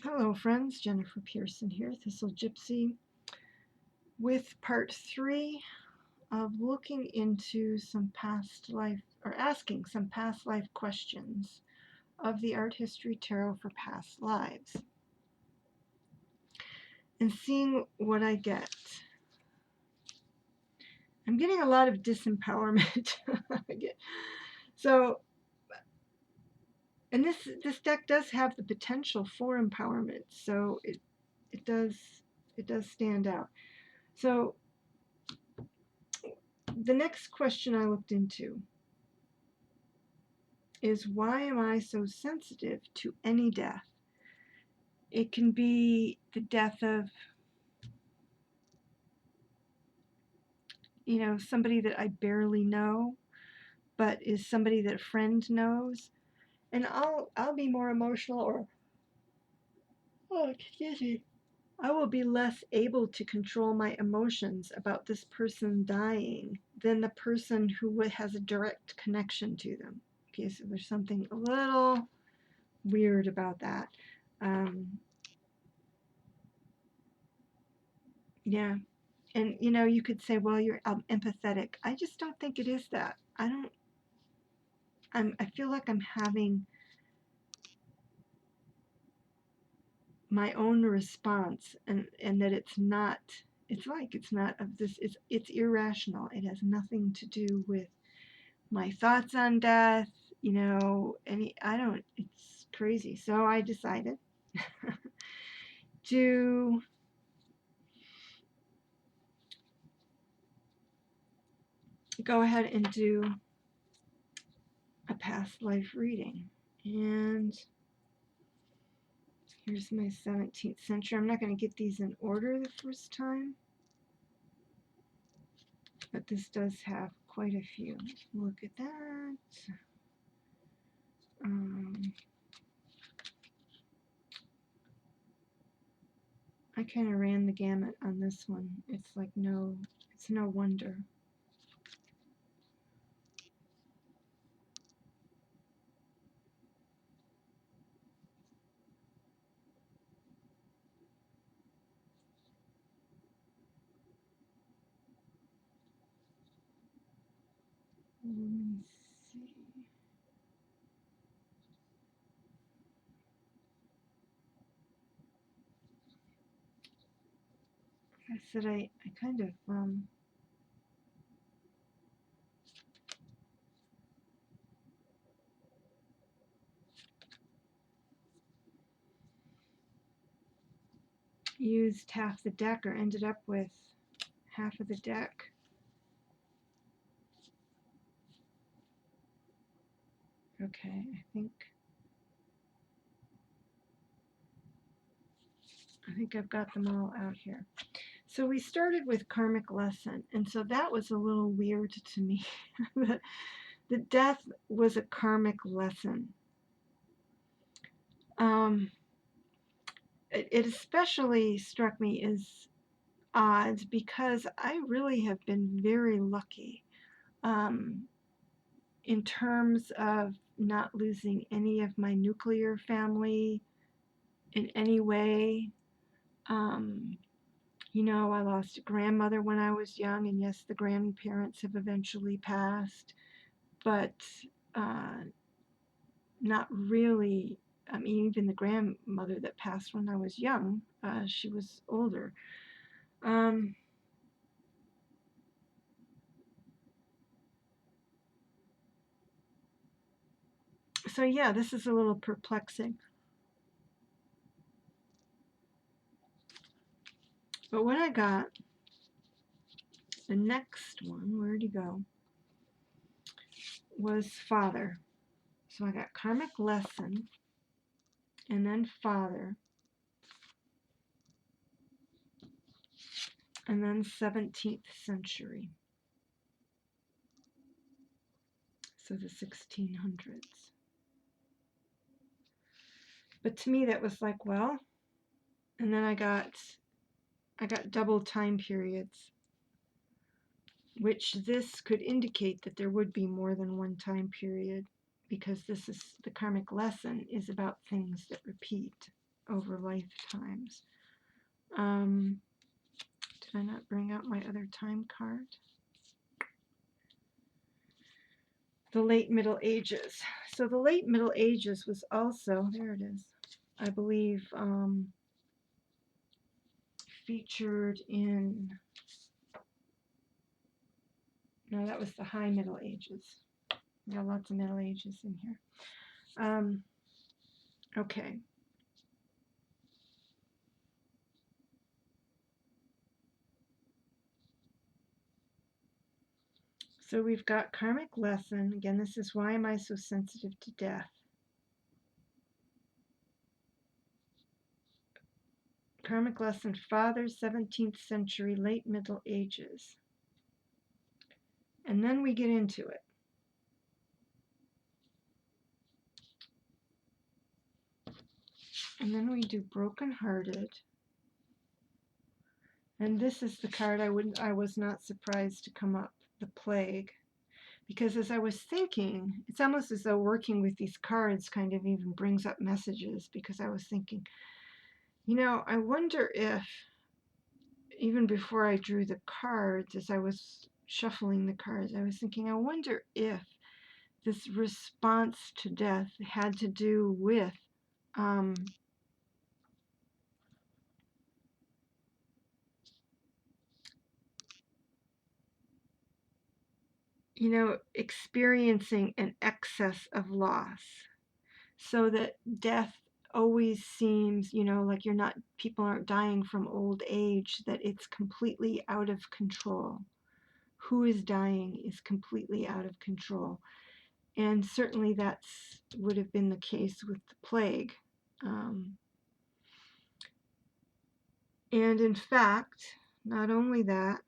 Hello friends, Jennifer Pearson here, Thistle Gypsy, with part 3 of looking into some past life, or asking some past life questions of the Art History Tarot for past lives, and seeing what I get. I'm getting a lot of disempowerment. So, and this deck does have the potential for empowerment, so it does stand out. So the next question I looked into is, why am I so sensitive to any death? It can be the death of, somebody that I barely know, but is somebody that a friend knows. And I'll be more emotional, or, oh, excuse me, I will be less able to control my emotions about this person dying than the person who has a direct connection to them. Okay, so there's something a little weird about that. Yeah. And you could say, well, you're empathetic. I just don't think it is that. I feel like I'm having my own response, and that it's not of this, it's irrational. It has nothing to do with my thoughts on death, it's crazy. So I decided to go ahead and do a past life reading. And here's my 17th century. I'm not going to get these in order the first time, but this does have quite a few. Look at that. I kind of ran the gamut on this one. It's no wonder. Let me see. I said I kind of used half the deck, or ended up with half of the deck. Okay, I think I've got them all out here. So we started with karmic lesson, and so that was a little weird to me. The death was a karmic lesson. It especially struck me as odd because I really have been very lucky in terms of not losing any of my nuclear family in any way. I lost a grandmother when I was young, and yes, the grandparents have eventually passed, but not really. I mean, even the grandmother that passed when I was young, she was older. So yeah, this is a little perplexing. But what I got, the next one, where'd he go, was Father. So I got karmic lesson, and then Father, and then 17th century. So the 1600s. But to me that was like, well, and then I got double time periods, which this could indicate that there would be more than one time period, because this is the karmic lesson is about things that repeat. over lifetimes. Did I not bring out my other time card? The late Middle Ages. So the late Middle Ages was also, there it is, I believe, featured in, no, that was the High Middle Ages. We got lots of Middle Ages in here. Okay. So we've got karmic lesson. Again, this is why am I so sensitive to death? Karmic lesson, Father, 17th century, late Middle Ages. And then we get into it. And then we do brokenhearted. And this is the card I was not surprised to come up, the plague. Because as I was thinking, it's almost as though working with these cards kind of even brings up messages, because I was thinking, I wonder if, even before I drew the cards, as I was shuffling the cards, I was thinking, I wonder if this response to death had to do with experiencing an excess of loss, so that death always seems, like people aren't dying from old age, that it's completely out of control. Who is dying is completely out of control. And certainly that's would have been the case with the plague. And in fact, not only that,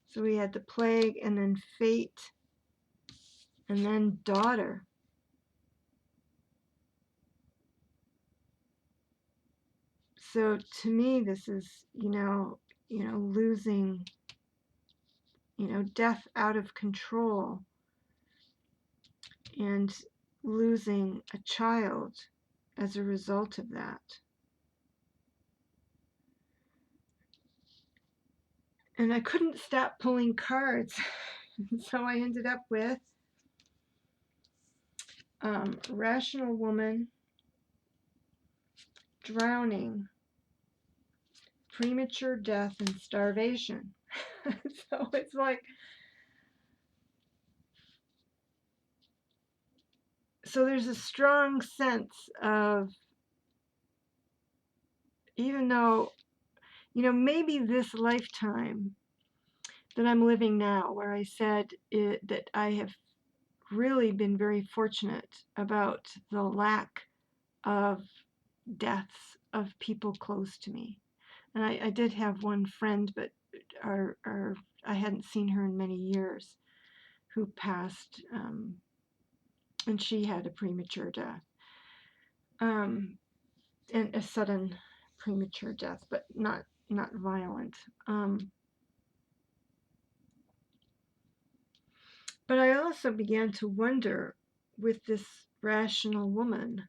so we had the plague and then fate and then daughter. So to me, this is, losing, death out of control and losing a child as a result of that. And I couldn't stop pulling cards. So I ended up with rational woman, drowning, premature death, and starvation. So it's like, so there's a strong sense of, even though, maybe this lifetime that I'm living now, where I said that I have really been very fortunate about the lack of deaths of people close to me. And I did have one friend, but I hadn't seen her in many years, who passed, and she had a premature death, and a sudden premature death, but not violent. But I also began to wonder, with this rational woman,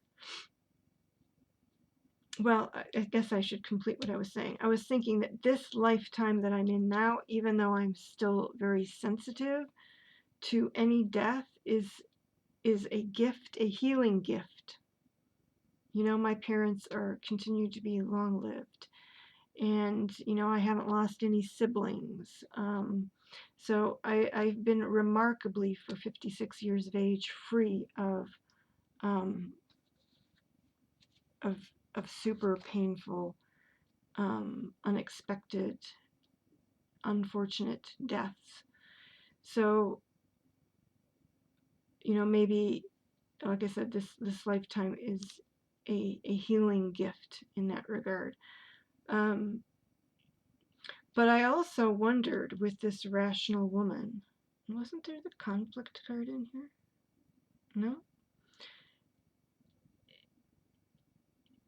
well, I guess I should complete what I was saying. I was thinking that this lifetime that I'm in now, even though I'm still very sensitive to any death, is a gift, a healing gift. My parents continue to be long-lived, and I haven't lost any siblings. So I've been remarkably, for 56 years of age, free of super painful, unexpected, unfortunate deaths. So, maybe, like I said, this lifetime is a healing gift in that regard. But I also wondered, with this rational woman, wasn't there the conflict card in here? No?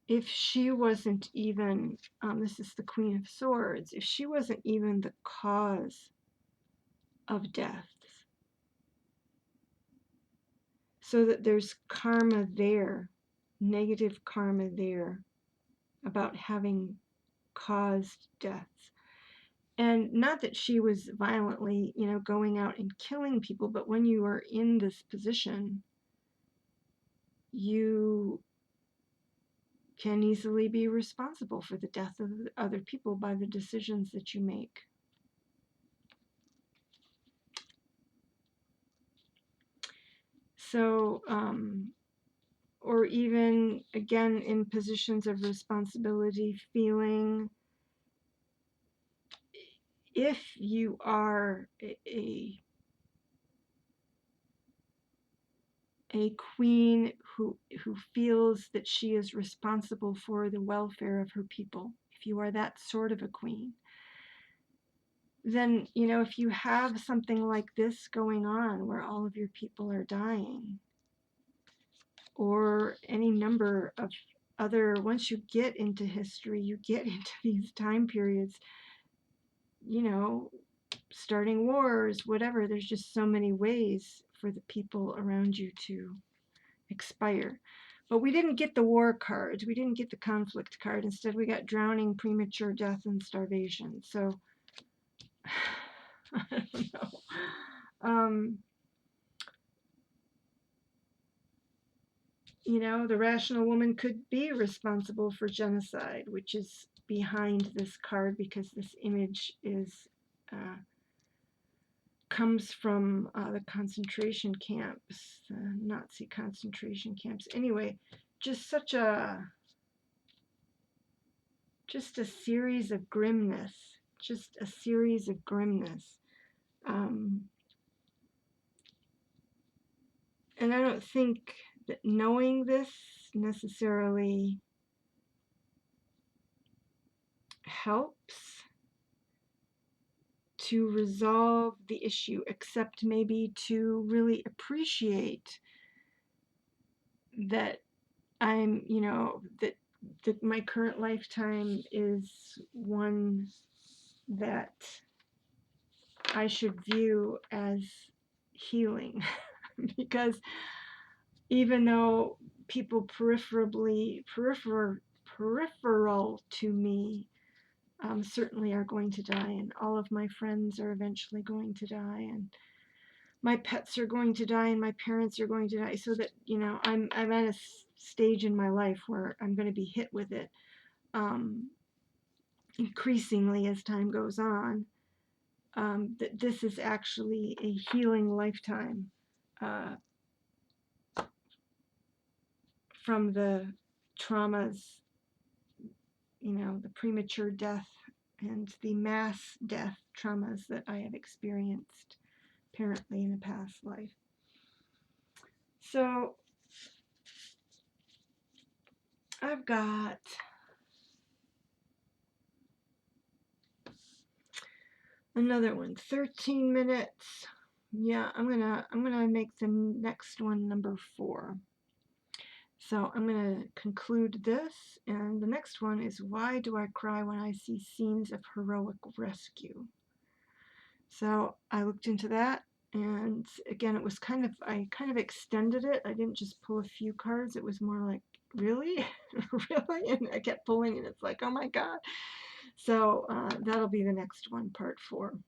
If she wasn't even, this is the Queen of Swords, if she wasn't even the cause of deaths, so that there's karma there, negative karma there about having caused deaths. And not that she was violently, going out and killing people, but when you are in this position, you can easily be responsible for the death of other people by the decisions that you make. So, or even, again, in positions of responsibility, feeling if you are a queen who feels that she is responsible for the welfare of her people, if you are that sort of a queen, then, if you have something like this going on where all of your people are dying, or any number of other, once you get into history, you get into these time periods, starting wars, whatever, there's just so many ways for the people around you to expire. But we didn't get the war card. We didn't get the conflict card. Instead, we got drowning, premature death, and starvation. So, I don't know. The rational woman could be responsible for genocide, which is behind this card because this image is comes from the concentration camps, the Nazi concentration camps. Anyway, just a series of grimness, and I don't think that knowing this necessarily helps to resolve the issue, except maybe to really appreciate that I'm, that my current lifetime is one that I should view as healing. Because even though people peripheral to me certainly are going to die, and all of my friends are eventually going to die, and my pets are going to die, and my parents are going to die, so that I'm at a stage in my life where I'm going to be hit with it increasingly as time goes on. That this is actually a healing lifetime from the traumas, the premature death and the mass death traumas that I have experienced apparently in a past life. So I've got another one, 13 minutes. Yeah, I'm gonna make the next one number 4. So I'm going to conclude this, and the next one is, why do I cry when I see scenes of heroic rescue? So I looked into that, and again, it was I kind of extended it. I didn't just pull a few cards. It was more like, really? Really? And I kept pulling, and it's like, oh my God. So that'll be the next one, part 4.